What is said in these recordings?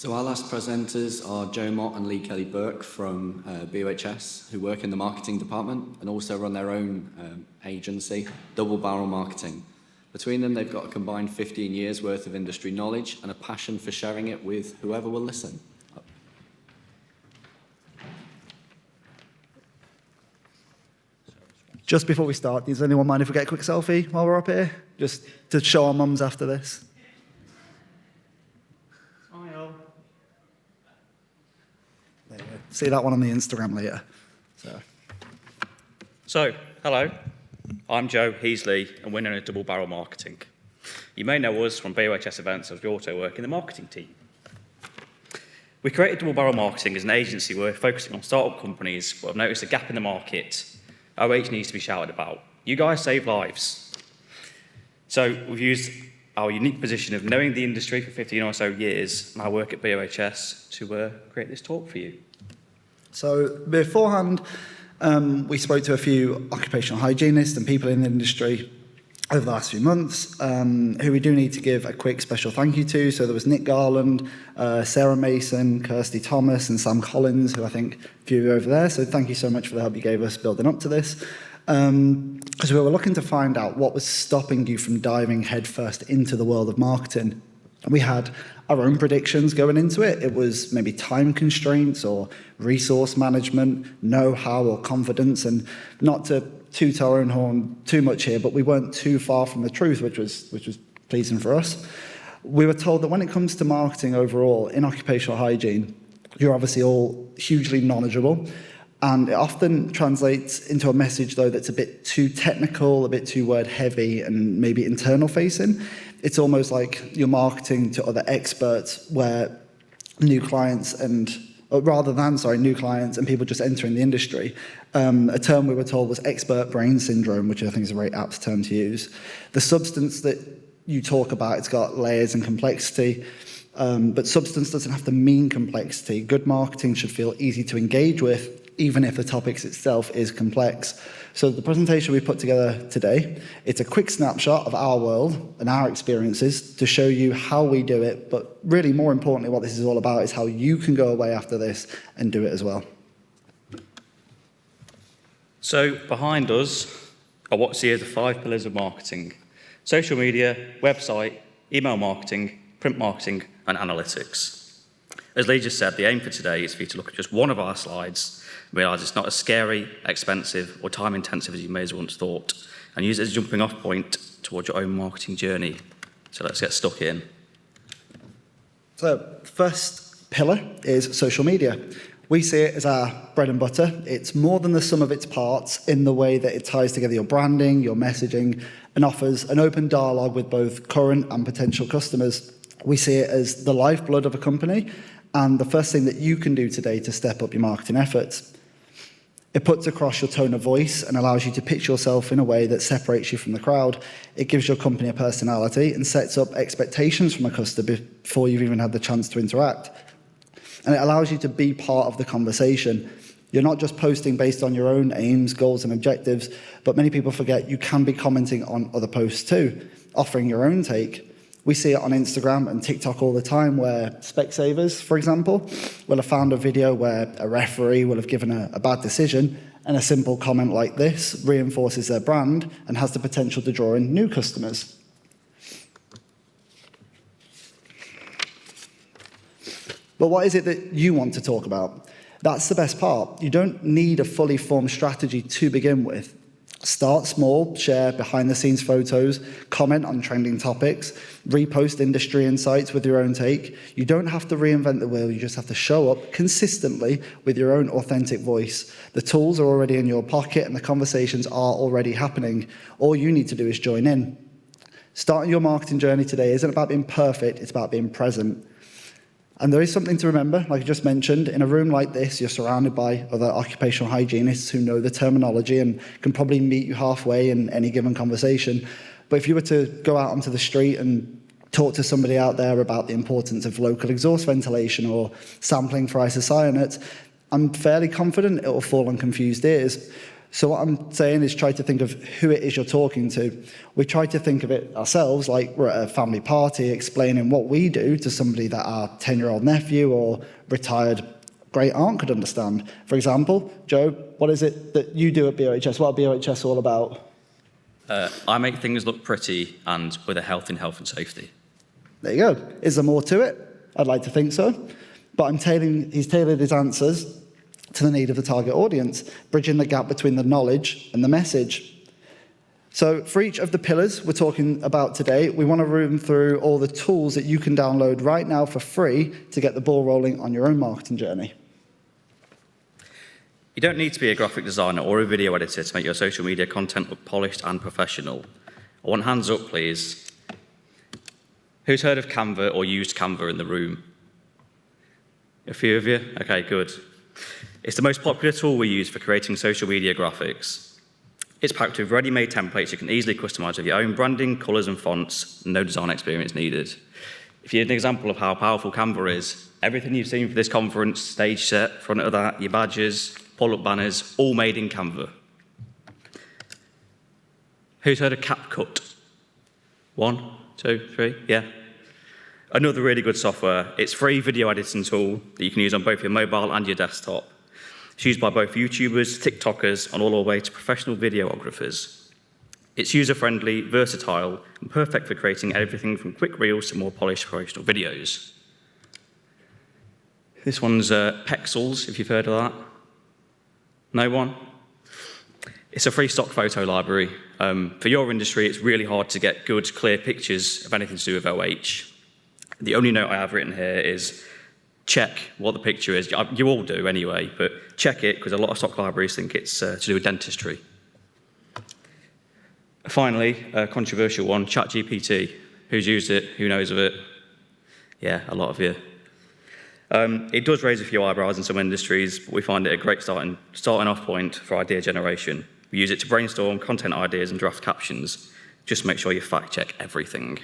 So our last presenters are Joe Mott and Lee Kelly-Burke from BOHS, who work in the marketing department and also run their own agency, Double Barrel Marketing. Between them, they've got a combined 15 years worth of industry knowledge and a passion for sharing it with whoever will listen. Just before we start, does anyone mind if we get a quick selfie while we're up here? Just to show our mums after this. Smile. There you go. See that one on the Instagram later. So, hello. I'm Joe, he's Lee, and we're known as Double Barrel Marketing. You may know us from BOHS events as we also work in the marketing team. We created Double Barrel Marketing as an agency where we're focusing on startup companies but have noticed a gap in the market. OH needs to be shouted about. You guys save lives. So we've used our unique position of knowing the industry for 15 or so years and our work at BOHS to create this talk for you. So beforehand, we spoke to a few occupational hygienists and people in the industry over the last few months, who we do need to give a quick special thank you to. So there was Nick Garland, Sarah Mason, Kirsty Thomas, and Sam Collins, who I think a few of you over there. So thank you so much for the help you gave us building up to this. Because we were looking to find out what was stopping you from diving headfirst into the world of marketing. We had our own predictions going into it. It was maybe time constraints or resource management, know-how or confidence, and not to toot our own horn too much here, but we weren't too far from the truth, which was pleasing for us. We were told that when it comes to marketing overall in occupational hygiene, you're obviously all hugely knowledgeable, and it often translates into a message, though, that's a bit too technical, a bit too word-heavy, and maybe internal-facing. It's almost like you're marketing to other experts where new clients and people just entering the industry. A term we were told was expert brain syndrome, which I think is a very apt term to use. The substance that you talk about, it's got layers and complexity, but substance doesn't have to mean complexity. Good marketing should feel easy to engage with, even if the topics itself is complex. So the presentation we put together today, it's a quick snapshot of our world and our experiences to show you how we do it, but really more importantly, what this is all about is how you can go away after this and do it as well. So behind us are what's here the 5 pillars of marketing: social media, website, email marketing, print marketing, and analytics. As Lee just said, the aim for today is for you to look at just one of our slides, realise it's not as scary, expensive, or time-intensive as you may have once thought, and use it as a jumping-off point towards your own marketing journey. So let's get stuck in. So first pillar is social media. We see it as our bread and butter. It's more than the sum of its parts in the way that it ties together your branding, your messaging, and offers an open dialogue with both current and potential customers. We see it as the lifeblood of a company and the first thing that you can do today to step up your marketing efforts. It puts across your tone of voice and allows you to pitch yourself in a way that separates you from the crowd. It gives your company a personality and sets up expectations from a customer before you've even had the chance to interact. And it allows you to be part of the conversation. You're not just posting based on your own aims, goals, and objectives, but many people forget you can be commenting on other posts too, offering your own take. We see it on Instagram and TikTok all the time where Specsavers, for example, will have found a video where a referee will have given a bad decision, and a simple comment like this reinforces their brand and has the potential to draw in new customers. But what is it that you want to talk about? That's the best part. You don't need a fully formed strategy to begin with. Start small, share behind-the-scenes photos, comment on trending topics, repost industry insights with your own take. You don't have to reinvent the wheel, you just have to show up consistently with your own authentic voice. The tools are already in your pocket and the conversations are already happening. All you need to do is join in. Starting your marketing journey today isn't about being perfect, it's about being present. And there is something to remember, like I just mentioned, in a room like this, you're surrounded by other occupational hygienists who know the terminology and can probably meet you halfway in any given conversation. But if you were to go out onto the street and talk to somebody out there about the importance of local exhaust ventilation or sampling for isocyanates, I'm fairly confident it will fall on confused ears. So what I'm saying is try to think of who it is you're talking to. We try to think of it ourselves like we're at a family party explaining what we do to somebody that our 10-year-old nephew or retired great aunt could understand. For example, Joe, what is it that you do at BOHS? What are BOHS all about? I make things look pretty and with a health in health and safety. There you go. Is there more to it? I'd like to think so. But he's tailored his answers to the need of the target audience, bridging the gap between the knowledge and the message. So for each of the pillars we're talking about today, we want to run through all the tools that you can download right now for free to get the ball rolling on your own marketing journey. You don't need to be a graphic designer or a video editor to make your social media content look polished and professional. I want hands up, please. Who's heard of Canva or used Canva in the room? A few of you? Okay, good. It's the most popular tool we use for creating social media graphics. It's packed with ready-made templates you can easily customize with your own branding, colors and fonts, no design experience needed. If you need an example of how powerful Canva is, everything you've seen for this conference, stage set, front of that, your badges, pull-up banners, all made in Canva. Who's heard of CapCut? 1, 2, 3, yeah. Another really good software. It's a free video editing tool that you can use on both your mobile and your desktop. It's used by both YouTubers, TikTokers, and all the way to professional videographers. It's user-friendly, versatile, and perfect for creating everything from quick reels to more polished professional videos. This one's Pexels, if you've heard of that. No one? It's a free stock photo library. For your industry, it's really hard to get good, clear pictures of anything to do with OH. The only note I have written here is check what the picture is. You all do anyway, but check it because a lot of stock libraries think it's to do with dentistry. Finally, a controversial one, ChatGPT. Who's used it? Who knows of it? Yeah, a lot of you. It does raise a few eyebrows in some industries, but we find it a great starting off point for idea generation. We use it to brainstorm content ideas and draft captions. Just make sure you fact check everything.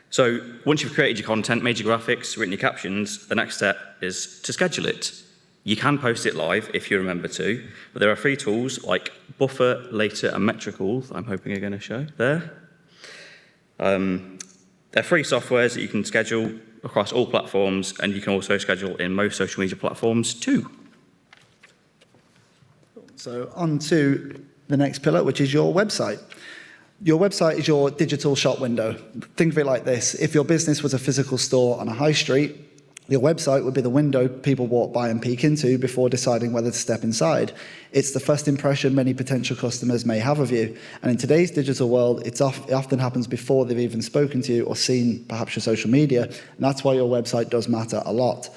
So once you've created your content, made your graphics, written your captions, the next step is to schedule it. You can post it live if you remember to, but there are free tools like Buffer, Later, and Metrical that I'm hoping you're going to show there. They're free softwares that you can schedule across all platforms, and you can also schedule in most social media platforms too. So on to the next pillar, which is your website. Your website is your digital shop window. Think of it like this. If your business was a physical store on a high street, your website would be the window people walk by and peek into before deciding whether to step inside. It's the first impression many potential customers may have of you. And in today's digital world, it often happens before they've even spoken to you or seen perhaps your social media. And that's why your website does matter a lot.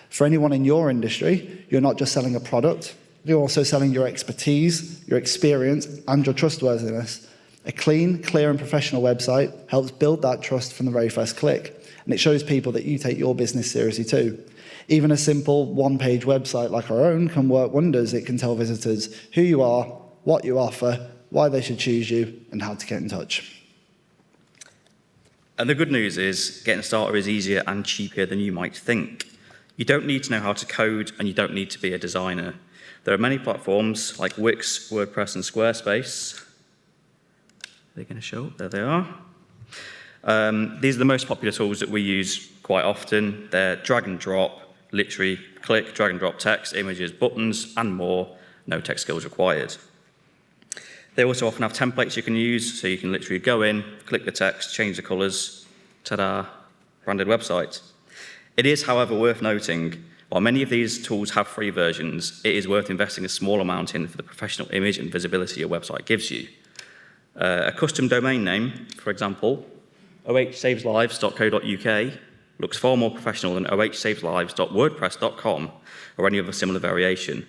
For anyone in your industry, you're not just selling a product, you're also selling your expertise, your experience, and your trustworthiness. A clean, clear, and professional website helps build that trust from the very first click. And it shows people that you take your business seriously too. Even a simple one-page website like our own can work wonders. It can tell visitors who you are, what you offer, why they should choose you, and how to get in touch. And the good news is getting started is easier and cheaper than you might think. You don't need to know how to code, and you don't need to be a designer. There are many platforms like Wix, WordPress, and Squarespace. They're going to show up. There they are. These are the most popular tools that we use quite often. They're drag and drop, literally click, drag and drop text, images, buttons, and more. No tech skills required. They also often have templates you can use, so you can literally go in, click the text, change the colors, ta-da, branded website. It is, however, worth noting, while many of these tools have free versions, it is worth investing a small amount in for the professional image and visibility your website gives you. A custom domain name, for example, ohsaveslives.co.uk, looks far more professional than ohsaveslives.wordpress.com or any other similar variation.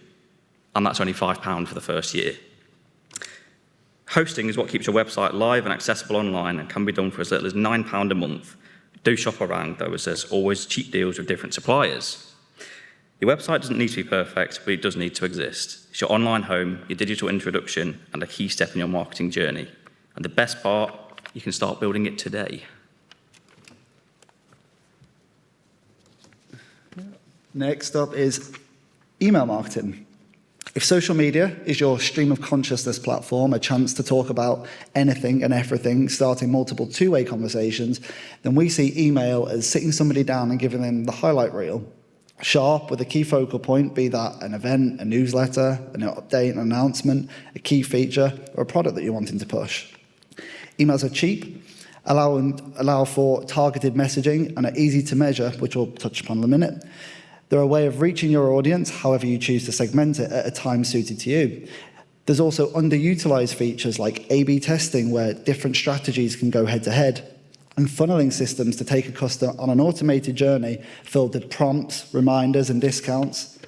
And that's only £5 for the first year. Hosting is what keeps your website live and accessible online and can be done for as little as £9 a month. Do shop around, though, as there's always cheap deals with different suppliers. Your website doesn't need to be perfect, but it does need to exist. It's your online home, your digital introduction, and a key step in your marketing journey. And the best part, you can start building it today. Next up is email marketing. If social media is your stream of consciousness platform, a chance to talk about anything and everything, starting multiple two-way conversations, then we see email as sitting somebody down and giving them the highlight reel. Sharp with a key focal point, be that an event, a newsletter, an update, an announcement, a key feature, or a product that you're wanting to push. Emails are cheap, allow for targeted messaging, and are easy to measure, which we'll touch upon in a minute. They're a way of reaching your audience, however you choose to segment it, at a time suited to you. There's also underutilized features like A/B testing, where different strategies can go head-to-head, and funneling systems to take a customer on an automated journey filled with prompts, reminders, and discounts.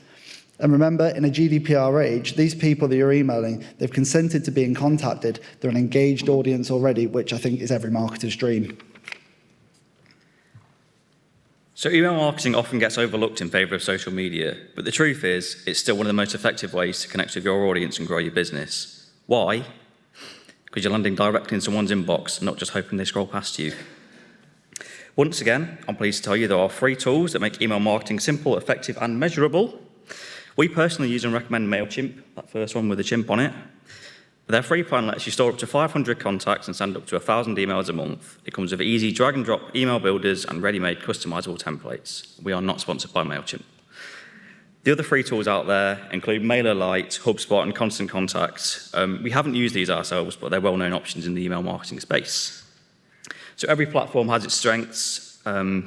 And remember, in a GDPR age, these people that you're emailing, they've consented to being contacted. They're an engaged audience already, which I think is every marketer's dream. So email marketing often gets overlooked in favour of social media, but the truth is it's still one of the most effective ways to connect with your audience and grow your business. Why? Because you're landing directly in someone's inbox, not just hoping they scroll past you. Once again, I'm pleased to tell you there are 3 tools that make email marketing simple, effective and measurable. We personally use and recommend MailChimp, that first one with the chimp on it. Their free plan lets you store up to 500 contacts and send up to 1,000 emails a month. It comes with easy drag and drop email builders and ready-made customizable templates. We are not sponsored by MailChimp. The other 3 tools out there include MailerLite, HubSpot, and Constant Contact. We haven't used these ourselves, but they're well-known options in the email marketing space. So every platform has its strengths.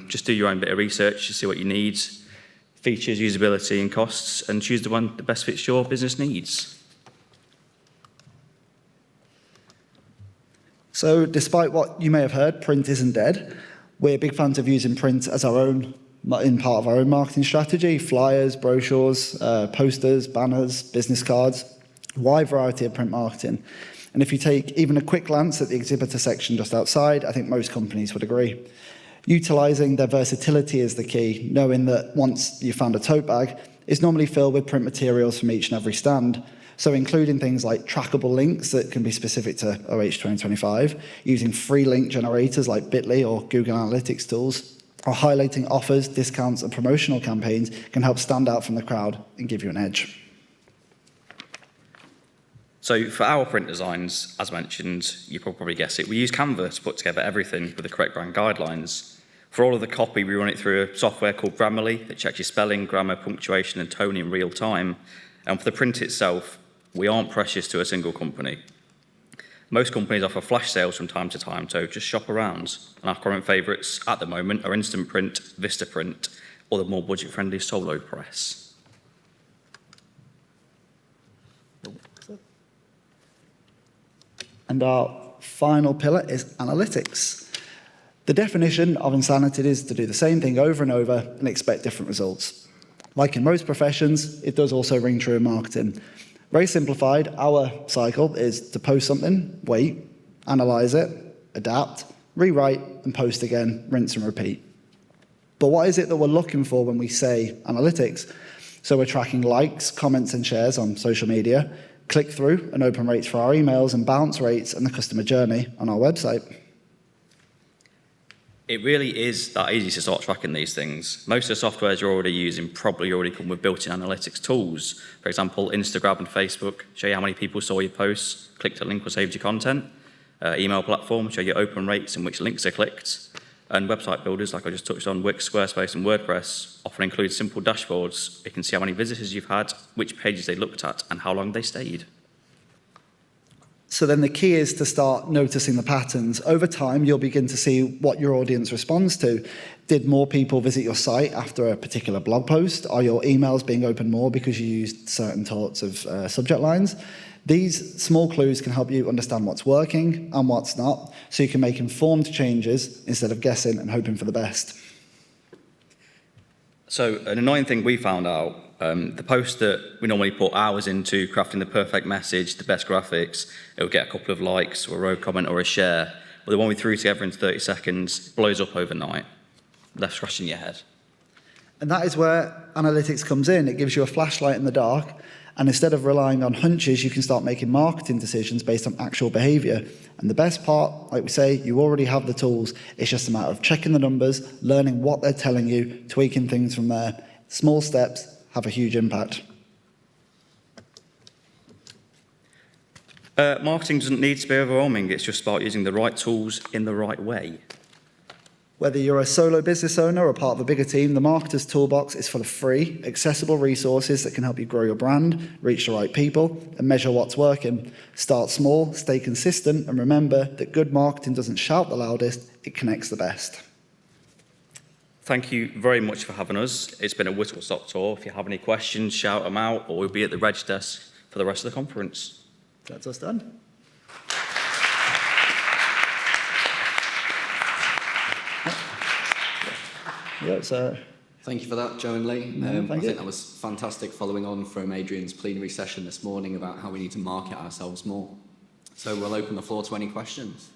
Just do your own bit of research to see what you need, features, usability, and costs, and choose the one that best fits your business needs. So despite what you may have heard, print isn't dead. We're big fans of using print as in part of our own marketing strategy: flyers, brochures, posters, banners, business cards, wide variety of print marketing. And if you take even a quick glance at the exhibitor section just outside, I think most companies would agree. Utilising their versatility is the key, knowing that once you've found a tote bag, it's normally filled with print materials from each and every stand. So including things like trackable links that can be specific to OH2025, using free link generators like Bitly or Google Analytics tools, or highlighting offers, discounts, and promotional campaigns can help stand out from the crowd and give you an edge. So for our print designs, as mentioned, you probably guess it, we use Canva to put together everything with the correct brand guidelines. For all of the copy, we run it through a software called Grammarly that checks your spelling, grammar, punctuation, and tone in real time. And for the print itself, we aren't precious to a single company. Most companies offer flash sales from time to time, so just shop around. And our current favourites at the moment are Instant Print, Vista Print, or the more budget-friendly Solo Press. And our final pillar is analytics. The definition of insanity is to do the same thing over and over and expect different results. Like in most professions, it does also ring true in marketing. Very simplified, our cycle is to post something, wait, analyze it, adapt, rewrite, and post again, rinse and repeat. But what is it that we're looking for when we say analytics? So we're tracking likes, comments, and shares on social media, click-through and open rates for our emails, and bounce rates and the customer journey on our website. It really is that easy to start tracking these things. Most of the softwares you're already using probably already come with built-in analytics tools. For example, Instagram and Facebook show you how many people saw your posts, clicked a link or saved your content. Email platforms show your open rates and which links are clicked. And website builders, like I just touched on, Wix, Squarespace, and WordPress, often include simple dashboards. You can see how many visitors you've had, which pages they looked at, and how long they stayed. So then the key is to start noticing the patterns. Over time, you'll begin to see what your audience responds to. Did more people visit your site after a particular blog post? Are your emails being opened more because you used certain sorts of subject lines? These small clues can help you understand what's working and what's not, so you can make informed changes instead of guessing and hoping for the best. So an annoying thing we found out, the post that we normally put hours into crafting the perfect message, the best graphics, it will get a couple of likes or a row comment or a share. But the one we threw together in 30 seconds blows up overnight, left scratching your head. And that is where analytics comes in. It gives you a flashlight in the dark, and instead of relying on hunches, you can start making marketing decisions based on actual behaviour. And the best part, like we say, you already have the tools. It's just a matter of checking the numbers, learning what they're telling you, tweaking things from there. Small steps have a huge impact. Marketing doesn't need to be overwhelming. It's just about using the right tools in the right way. Whether you're a solo business owner or part of a bigger team, the Marketer's Toolbox is full of free, accessible resources that can help you grow your brand, reach the right people, and measure what's working. Start small, stay consistent, and remember that good marketing doesn't shout the loudest, it connects the best. Thank you very much for having us. It's been a whistle-stop tour. If you have any questions, shout them out, or we'll be at the reg desk for the rest of the conference. That's us done. Yeah, so Thank you for that, Joe and Lee. Thank I you. think that was fantastic, following on from Adrian's plenary session this morning about how we need to market ourselves more. So we'll open the floor to any questions.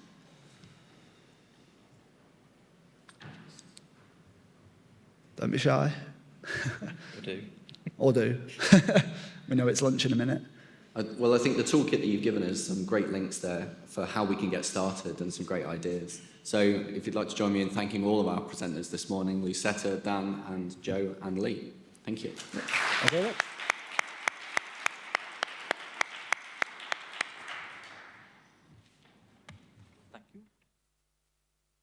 don't be shy. We do. Or do. We know it's lunch in a minute. Well, I think the toolkit that you've given us, some great links there for how we can get started and some great ideas. So if you'd like to join me in thanking all of our presenters this morning, Lucetta, Dan, and Joe and Lee. Thank you.